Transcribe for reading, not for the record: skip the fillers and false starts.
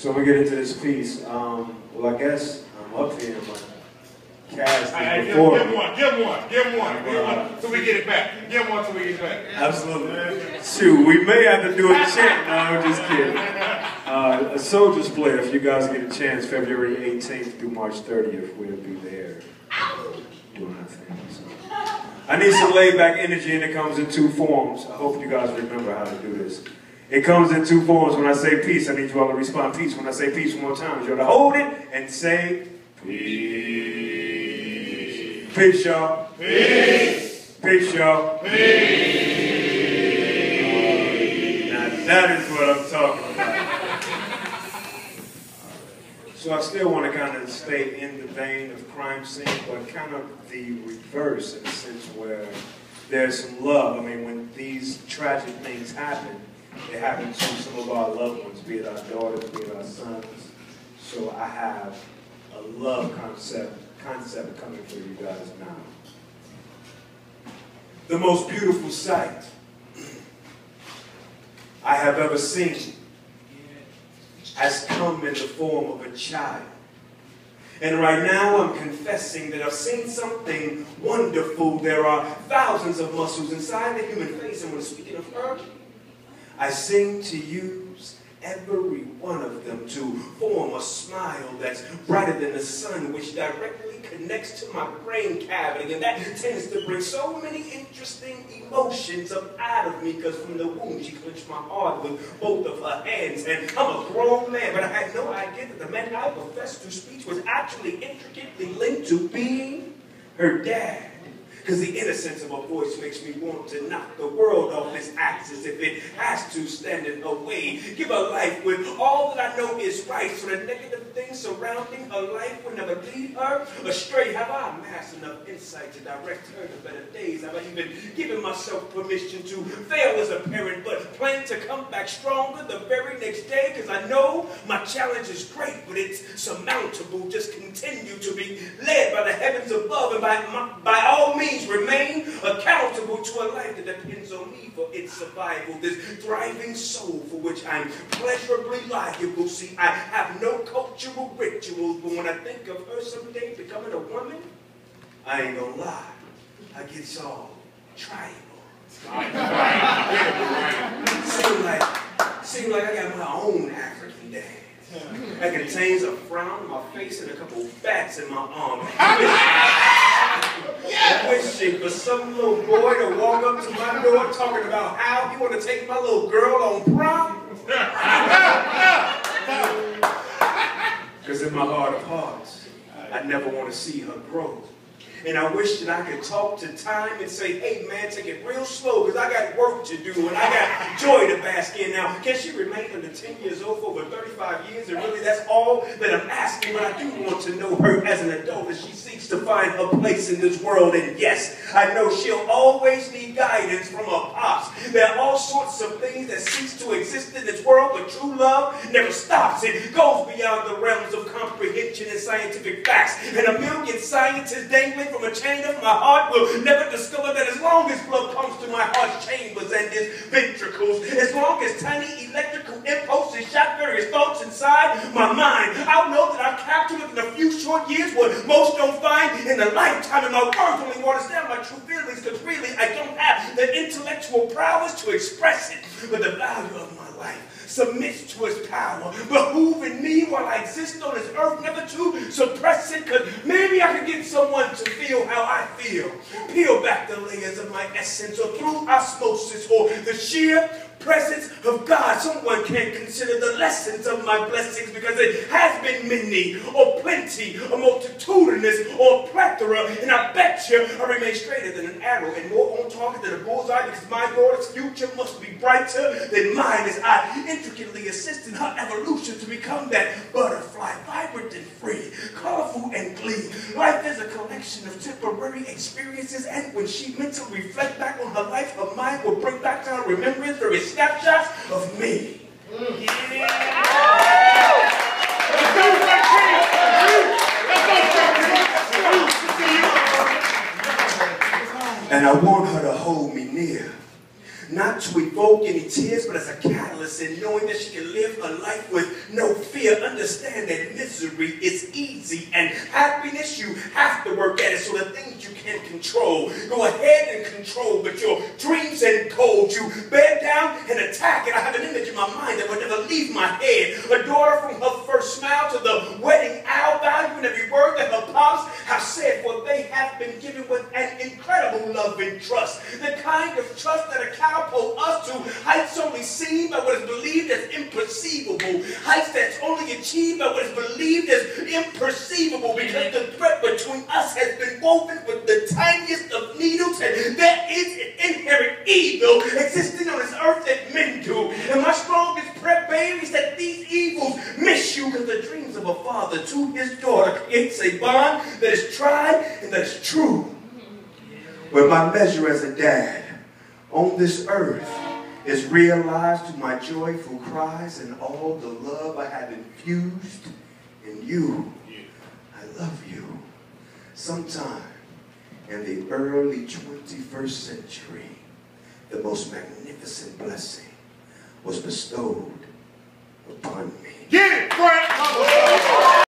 So we get into this piece. Well, I guess I'm up here, but cast before. Give him one, till we get it back. Give him one till we get it back. Absolutely. Shoot, we may have to do a chant. No, I'm just kidding. A Soldier's Play, if you guys get a chance, February 18th through March 30th, we'll be there doing our thing. So. I need some laid-back energy, and it comes in two forms. I hope you guys remember how to do this. It comes in two forms. When I say peace, I need you all to respond peace. When I say peace one more time, you all to hold it and say peace. Peace, y'all. Peace. Peace, y'all. Peace. Now that is what I'm talking about. So I still want to kind of stay in the vein of crime scene, but kind of the reverse in a sense where there's some love. I mean, when these tragic things happen, it happens to some of our loved ones, be it our daughters, be it our sons. So I have a love concept coming for you guys now. The most beautiful sight I have ever seen has come in the form of a child. And right now I'm confessing that I've seen something wonderful. There are thousands of muscles inside the human face, and when speaking of her, I sing to use every one of them to form a smile that's brighter than the sun, which directly connects to my brain cavity, and that tends to bring so many interesting emotions up out of me, because from the womb she clenched my heart with both of her hands, and I'm a grown man, but I had no idea that the man I professed through speech was actually intricately linked to being her dad. Because the innocence of her voice makes me want to knock the world off its axis if it has to stand in her way. Give her life with all that I know is right, so the negative things surrounding her life will never lead her astray. Have I amassed enough insight to direct her to better days? Have I even given myself permission to fail as a parent, but plan to come back stronger the very next day? Because I know my challenge is great, but it's surmountable. Just continue to be led by the heavens above, and by all means remain accountable to a life that depends on me for its survival. This thriving soul for which I'm pleasurably liable. See, I have no cultural rituals, but when I think of her someday becoming a woman, I ain't gonna lie, I get all tribal. Seem like I got my own African dance. That contains a frown on my face and a couple bats in my arm. Wishing for some little boy to walk up to my door talking about how you want to take my little girl on prom. Because in my heart of hearts, I never want to see her grow. And I wish that I could talk to time and say, hey man, take it real slow because I got work to do and I got joy to bask in. Now, can she remain under 10 years old for over 35 years? And really that's all that I'm asking, but I do want to know her as an adult as she seeks to find her place in this world. And yes, I know she'll always need guidance from her pops. There are all sorts of things that cease to exist in this world, but true love never stops. It goes beyond the realms of comprehension and scientific facts. And a million scientists dangling from a chain of my heart will never discover that as long as blood comes to my heart's chambers and its ventricles, as long as tiny electrical impulses shot various thoughts inside my mind, I'll know that I've captured within a few short years what most don't find in a lifetime, and my words only want to stand my true feelings, because really I don't have the intellectual prowess to express it, but the value of my life submits to his power, behooving me while I exist on this earth, never to suppress it, because maybe I could get someone to feel how I feel. Peel back the layers of my essence, or through osmosis, or the sheer presence of God, someone can consider the lessons of my blessings, because it has been many, or plenty, or multitudinous, or plethora, and I bet you I remain straighter than an arrow and more on target than a bullseye, because my daughter's future must be brighter than mine as I intricately assist in her evolution to become that butterfly, vibrant and free, colorful and glee. Life is a collection of temporary experiences, and when she mentally reflects back on her life, her mind will bring back to her remembrance various snapshots of me. And I want her to hold me near. Not to evoke any tears, but as a catalyst in knowing that she can live a life with no fear. fear, understand that misery is easy, and happiness, you have to work at it. So the things you can't control, go ahead and control, but your dreams and goals, you bear down and attack. And I have an image in my mind that will never leave my head. A daughter from her first smile to the wedding hour, valuing every word that her pops have said, for they have been given with an incredible love and trust. The kind of trust that a catapult us to heights only seen by what is believed as imperceivable. Heights that's only achieved by what is believed as imperceivable, because the thread between us has been woven with the tiniest of needles, and there is an inherent evil existing on this earth that men do. And my strongest prayer, baby, is that these evils miss you, because the dreams of a father to his daughter creates a bond that is tried and that is true. Where my measure as a dad on this earth is realized through my joyful cries and all the love I have infused in you. I love you. Sometime in the early 21st century, the most magnificent blessing was bestowed upon me. Get it, Frank!